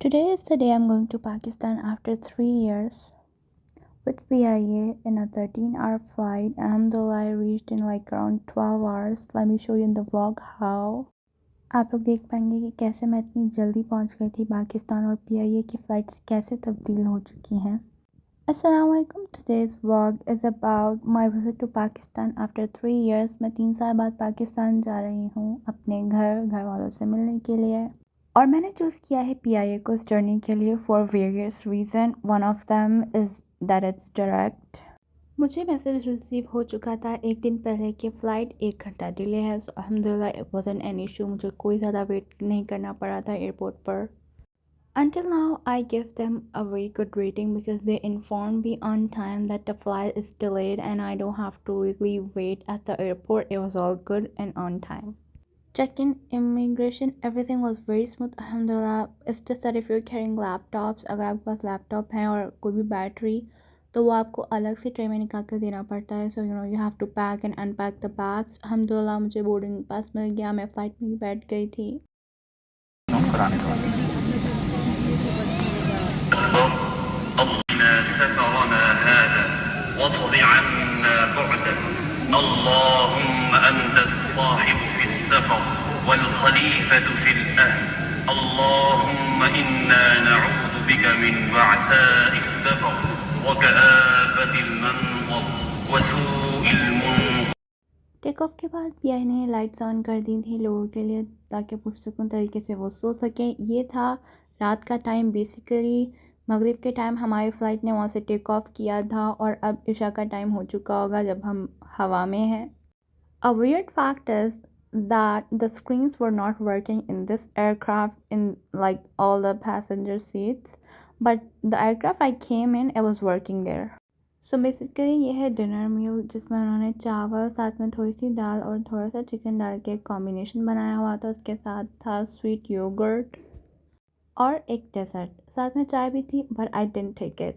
Today is the day I'm going to Pakistan after 3 years with PIA in a 13-hour flight. Alhamdulillah, I reached in like around 12 hours. Let me show you in the vlog how. आप लोग देख पाएंगे कि कैसे मैं इतनी जल्दी पहुंच गई थी पाकिस्तान और PIA की फ़्लाइट्स कैसे तब्दील हो चुकी हैं. Assalamualaikum. Today's vlog is about my visit to Pakistan after 3 years. मैं 3 साल बाद पाकिस्तान जा रही हूँ अपने घर वालों से मिलने के लिए. और मैंने चूज़ किया है PIA को इस जर्नी के लिए for various reason. One of them is that it's direct. मुझे मैसेज रिसीव हो चुका था एक दिन पहले कि फ़्लाइट 1 घंटा डिले है. सो अल्हम्दुलिल्लाह इट वाज़न्ट एन इशू. मुझे कोई ज़्यादा वेट नहीं करना पड़ा था एयरपोर्ट पर. Until now, I give them a very good rating because they informed me on time that the flight is delayed and I don't have to really wait at the airport. It was all good and on time. Check-in, immigration, everything was very smooth. Alhamdulillah. It's just that if you're carrying laptops, अगर आपके पास laptop है और कोई भी battery तो वो आपको अलग से ट्रे में निकाल कर देना पड़ता है. So you have to pack and unpack the bags. अल्हम्दुलिल्लाह मुझे बोर्डिंग पास मिल गया. मैं फ़्लाइट में ही बैठ गई थी. سفرنا هذا واطر عنا بعده اللهم أنت الصاحب في السفر والخليفة في الأهل اللهم إنا نعوذ بك من بعثاء السفر وكآبة المنظر وسوء المنظر. टेक ऑफ के बाद PIA ने लाइट्स ऑन कर दी थी लोगों के लिए ताकि पुरसुकून तरीके से वो सो सकें. ये था रात का टाइम. बेसिकली मगरिब के टाइम हमारी फ़्लाइट ने वहाँ से टेक ऑफ़ किया था और अब इशा का टाइम हो चुका होगा जब हम हवा में हैं. A weird fact is that the screens were not working in this aircraft in like all the passenger seats, but the aircraft I came in, it was working there. So basically ये है dinner मील जिसमें उन्होंने चावल साथ में थोड़ी सी दाल और थोड़ा सा चिकन डाल के एक कॉम्बिनेशन बनाया हुआ था. उसके साथ था स्वीट योगर्ट और एक डेजर्ट. साथ में चाय भी थी but I didn't take it.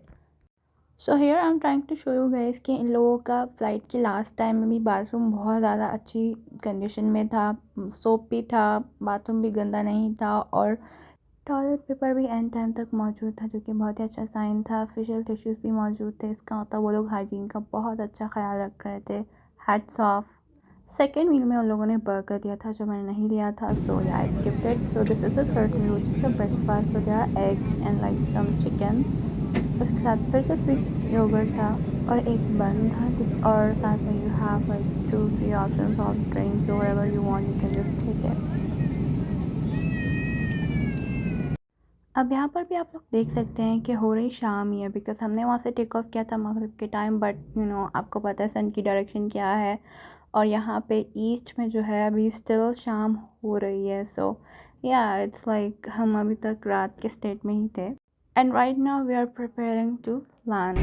So here I am trying to show you guys कि इन लोगों का फ़्लाइट के लास्ट टाइम में भी बाथरूम बहुत ज़्यादा अच्छी कंडीशन में था. सोप भी था, बाथरूम भी गंदा नहीं था और टॉयलेट पेपर भी एंड टाइम तक मौजूद था जो कि बहुत ही अच्छा साइन था. फेशियल टिश्यूज़ भी मौजूद थे. इसका मतलब वो लोग हाइजीन का बहुत अच्छा ख्याल रख रहे थे. Hats off. सेकेंड मील में उन लोगों ने बर्गर दिया था जो मैंने नहीं लिया था. So yeah I skipped it. So this is the third meal which is the breakfast. So there are eggs and like some chicken. उसके साथ फिर से स्वीट योगर्ट था और एक बन था जिस और साथ में you have like 2-3 options of drinks. So wherever you want you can just take it. अब यहाँ पर भी आप लोग देख सकते हैं कि हो रही शाम ही है बिकॉज हमने वहाँ से टेक ऑफ किया था मगरिब के टाइम. बट आपको पता है सन की डायरेक्शन क्या है और यहाँ पे ईस्ट में जो है अभी स्टिल शाम हो रही है. सो या इट्स लाइक हम अभी तक रात के स्टेट में ही थे. And right now we are preparing to land.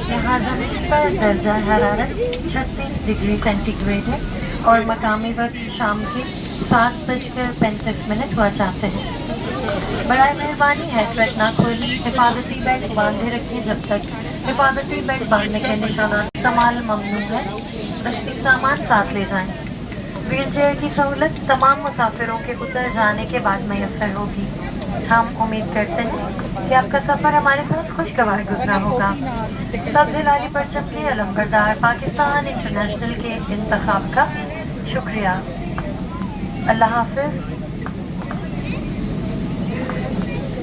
यहाँ ज़मीन पर दर्जा हरारत 36 डिग्री सेंटीग्रेड है और मकामी वक्त शाम के 7:35 हुआ चाहते हैं. बड़ा मेहरबानी है ट्रैक ना खोलें. हिफाजती बेल्ट बांधे रखें जब तक हिफाजती बेल्ट बांधने के निशानात इस्तेमाल ममनू है. दस्ती सामान साथ ले जाएं. व्हील चेयर की सहूलत तमाम मुसाफिरों के उतर जाने के बाद मैसर होगी. हम उम्मीद करते हैं कि आपका सफ़र हमारे साथ खुशगवार गुजरा होगा. सब्ज़ लाली परचम के अलमबरदार पाकिस्तान इंटरनेशनल के इंतखाब का शुक्रिया. अल्लाह हाफ़िज़.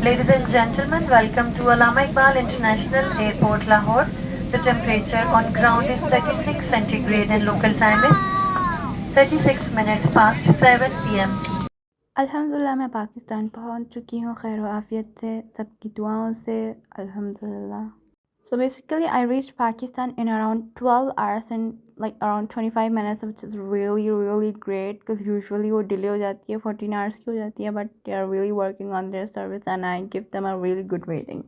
Ladies and gentlemen, welcome to Allama Iqbal International Airport, Lahore. The temperature on ground is 36 centigrade and local time is 36 minutes past 7 p.m. अल्हम्दुलिल्लाह मैं पाकिस्तान पहुंच चुकी हूँ खैर आफियत से, सबकी दुआओं से. अल्हम्दुलिल्लाह. So basically, I reached Pakistan in around 12 hours and like around 25 minutes, which is really really great because usually वो delay हो जाती है 14 hours की हो जाती है, but they are really working on their service and I give them a really good rating.